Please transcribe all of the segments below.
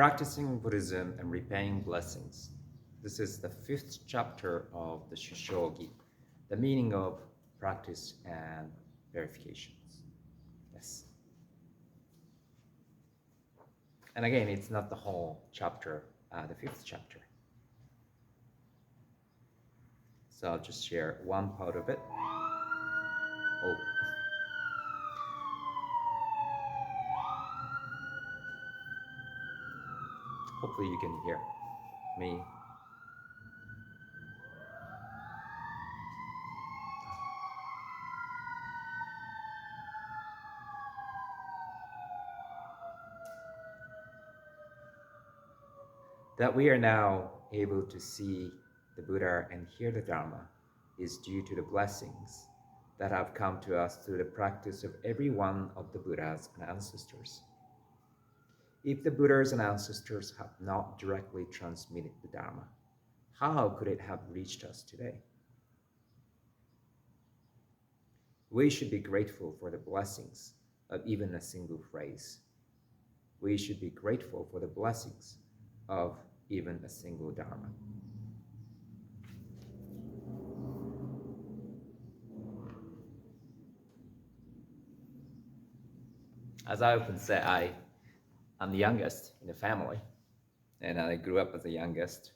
Practicing Buddhism and Repaying Blessings. This is the 5th chapter of the Shushogi, the meaning of practice and verifications. Yes. And again, it's not the whole chapter, the 5th chapter. So I'll just share one part of it. Oh. Hopefully you can hear me. That we are now able to see the Buddha and hear the Dharma is due to the blessings that have come to us through the practice of every one of the Buddhas and ancestors. If the Buddhas and ancestors have not directly transmitted the Dharma, how could it have reached us today? We should be grateful for the blessings of even a single phrase. We should be grateful for the blessings of even a single Dharma. As I often say, I'm the youngest in the family, and I grew up as the youngest.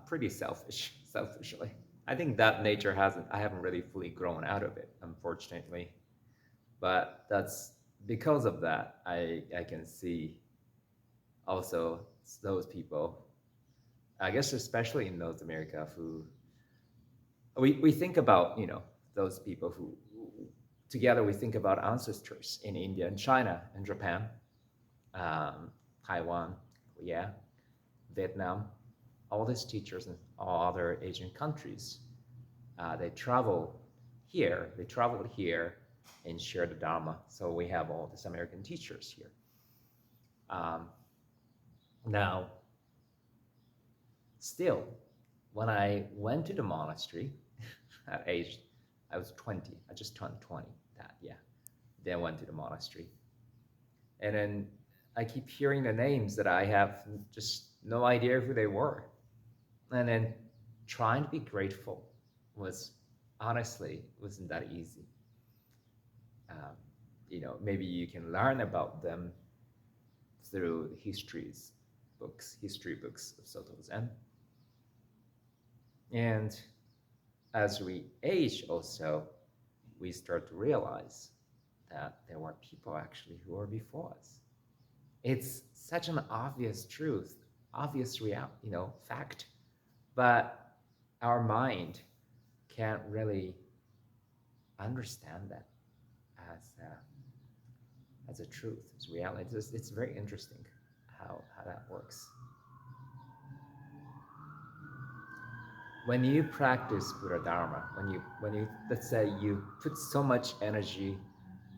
Pretty selfishly. I think that nature I haven't really fully grown out of it, unfortunately. But that's because of that, I can see also those people, I guess especially in North America, who we think about, those people who together we think about ancestors in India and China and Japan, Taiwan, Vietnam, all these teachers in all other Asian countries. They traveled here and shared the Dharma. So we have all these American teachers here. Now, still, when I went to the monastery at age, I was 20, I just turned 20, then went to the monastery. And then I keep hearing the names that I have just no idea who they were. And then trying to be grateful wasn't that easy. Maybe you can learn about them through the history books of Soto Zen. And as we age also, we start to realize that there were people actually who were before us. It's such an obvious truth, obvious fact, but our mind can't really understand that as a truth, as reality. It's very interesting how that works. When you practice Buddha Dharma, when you let's say you put so much energy,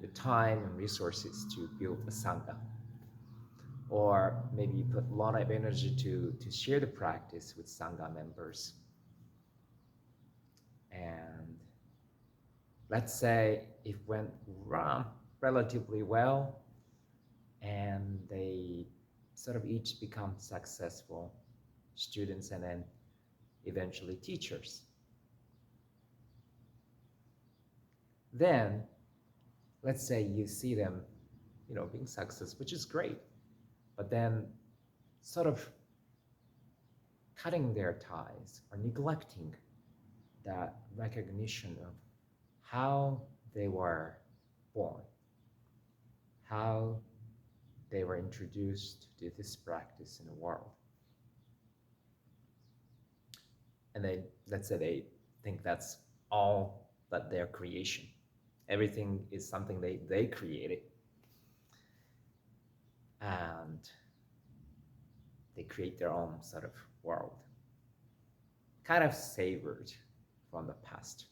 your time and resources to build a sangha, or maybe you put a lot of energy to share the practice with sangha members, and let's say it went relatively well, and they sort of each become successful students and then eventually teachers. Then, let's say you see them, being successful, which is great, but then sort of cutting their ties or neglecting that recognition of how they were born, how they were introduced to this practice in the world. And let's say they think that's all but their creation. Everything is something they created. And they create their own sort of world, kind of savored from the past,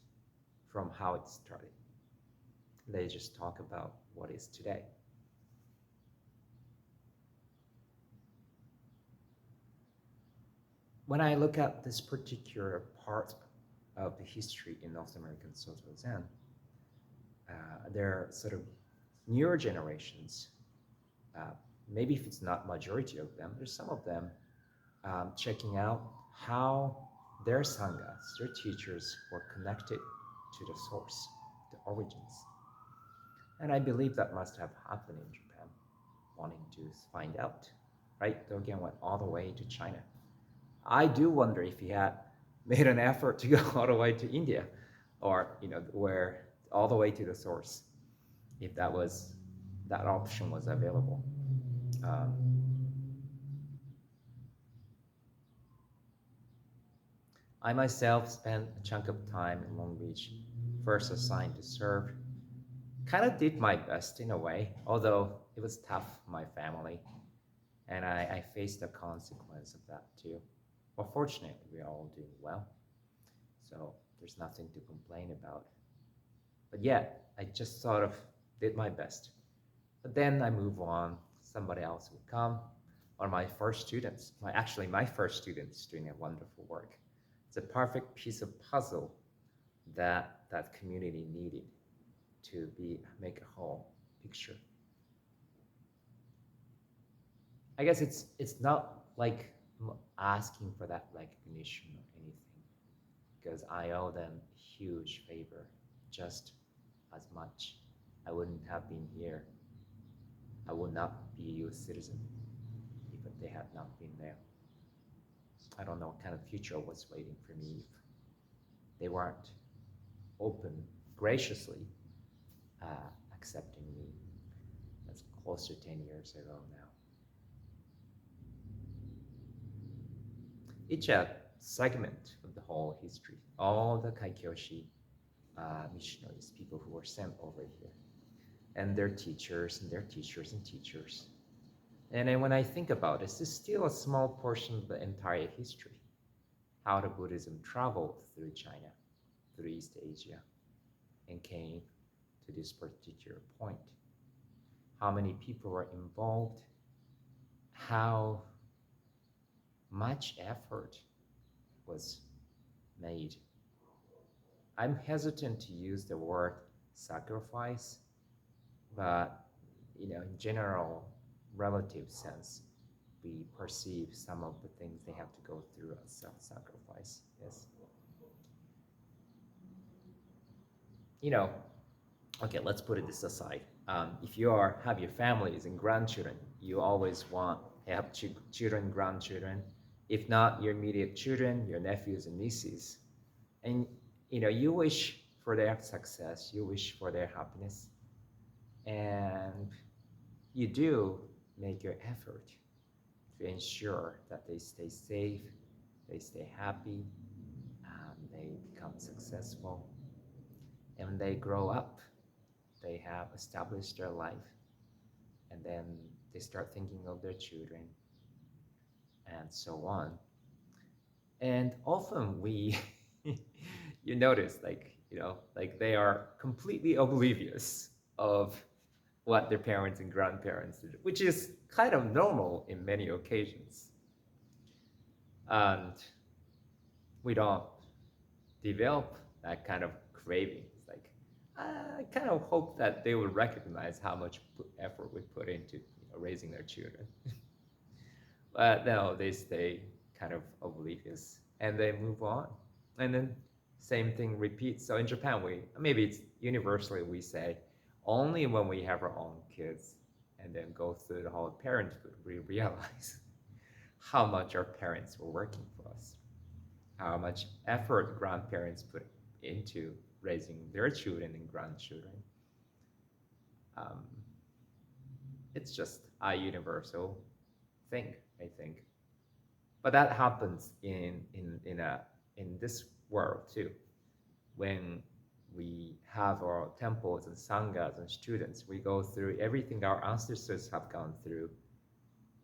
from how it started. They just talk about what is today. When I look at this particular part of the history in North American Soto Zen, there are sort of newer generations maybe if it's not majority of them, there's some of them checking out how their sanghas, their teachers were connected to the source, the origins. And I believe that must have happened in Japan, wanting to find out, right? Dogen went all the way to China. I do wonder if he had made an effort to go all the way to India, or where all the way to the source, if that option was available. Um, I myself spent a chunk of time in Long Beach, first assigned to serve. Kind of did my best in a way, although it was tough for my family, and I faced the consequence of that too. But fortunately, we're all doing well, so there's nothing to complain about. But yet, I just sort of did my best. But then I move on, somebody else would come, or my first students, my first students doing a wonderful work. It's a perfect piece of puzzle that community needed to make a whole picture. I guess it's not like asking for that recognition or anything, because I owe them a huge favor, just as much. I wouldn't have been here. I would not be a U.S. citizen if they had not been there. I don't know what kind of future was waiting for me if they weren't open, graciously accepting me. That's close to 10 years ago now. Each segment of the whole history, all the Kaikyoshi missionaries, people who were sent over here, and their teachers and their teachers and teachers. And then when I think about it, this is still a small portion of the entire history. How the Buddhism traveled through China, through East Asia, and came to this particular point. How many people were involved, how much effort was made. I'm hesitant to use the word sacrifice, but in general, relative sense, we perceive some of the things they have to go through as self-sacrifice. Yes. Okay, let's put this aside. If you have your families and grandchildren, you always want to have children, grandchildren. If not, your immediate children, your nephews and nieces. And you wish for their success, you wish for their happiness. And you do make your effort to ensure that they stay safe, they stay happy, they become successful. And when they grow up, they have established their life, and then they start thinking of their children, and so on. And often you notice, they are completely oblivious of what their parents and grandparents did, which is kind of normal in many occasions. And we don't develop that kind of craving. It's like, I kind of hope that they will recognize how much effort we put into raising their children. But no, they stay kind of oblivious and they move on. And then same thing repeats. So in Japan, maybe it's universally we say, only when we have our own kids and then go through the whole parenthood, we realize how much our parents were working for us, how much effort grandparents put into raising their children and grandchildren. It's just a universal thing, I think. But that happens in this world too. When we have our temples and sanghas and students, we go through everything our ancestors have gone through,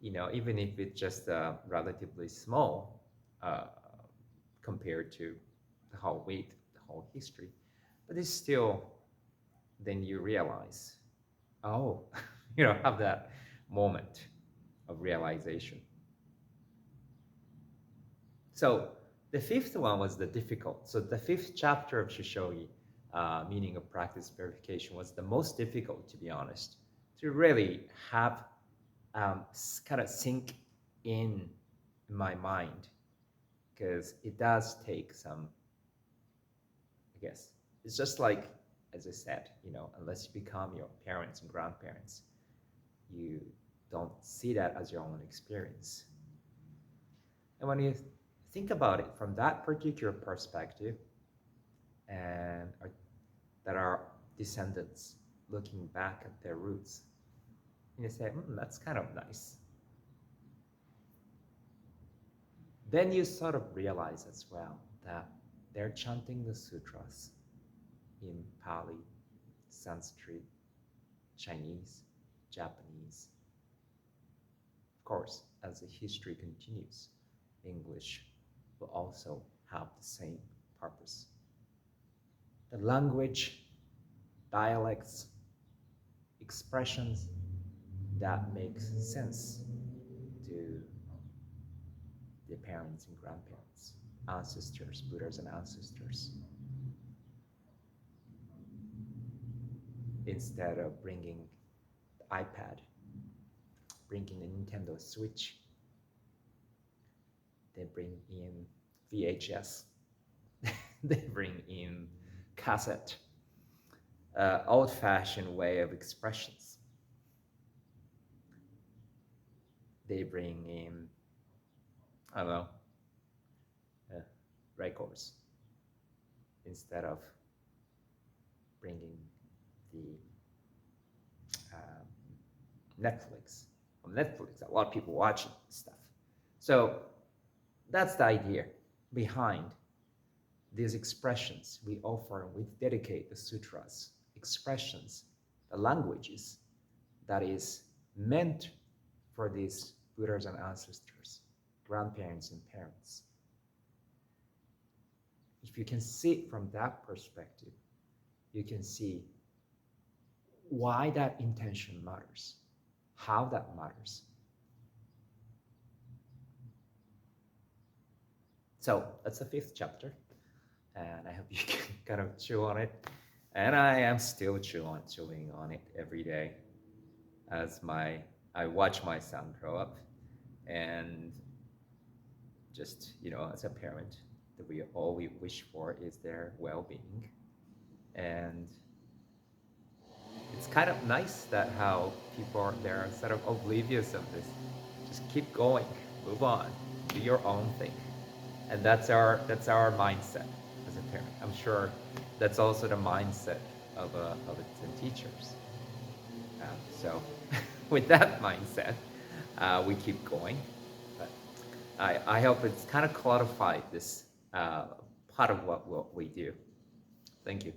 even if it's just relatively small compared to the whole weight, the whole history. But it's still, then you realize, oh, have that moment of realization. So the fifth one was the difficult. So the fifth chapter of Shushogi, meaning of practice verification, was the most difficult, to be honest, to really have kind of sink in my mind, because it does take some, I guess, it's just like, as I said, unless you become your parents and grandparents, you don't see that as your own experience. And when you think about it from that particular perspective, and that are descendants looking back at their roots, and you say, that's kind of nice. Then you sort of realize as well that they're chanting the sutras in Pali, Sanskrit, Chinese, Japanese. Of course, as the history continues, English will also have the same purpose. The language, dialects, expressions that makes sense to the parents and grandparents, ancestors, Buddhas and ancestors. Instead of bringing the iPad, bringing the Nintendo Switch, they bring in VHS, they bring in cassette, old-fashioned way of expressions. They bring in, I don't know, records, instead of bringing the Netflix. On Netflix, a lot of people watching stuff. So that's the idea behind these expressions we offer, and we dedicate the sutras, expressions, the languages that is meant for these Buddhas and ancestors, grandparents and parents. If you can see it from that perspective, you can see why that intention matters, how that matters. So that's the 5th chapter, and I hope you can kind of chew on it. And I am still chewing on it every day as I watch my son grow up, and just, as a parent, that all we wish for is their well-being. And it's kind of nice that how people they're sort of oblivious of this. Just keep going, move on, do your own thing. And that's our mindset as a parent. I'm sure that's also the mindset of its teachers. So with that mindset, we keep going. But I hope it's kind of clarified this part of what we do. Thank you.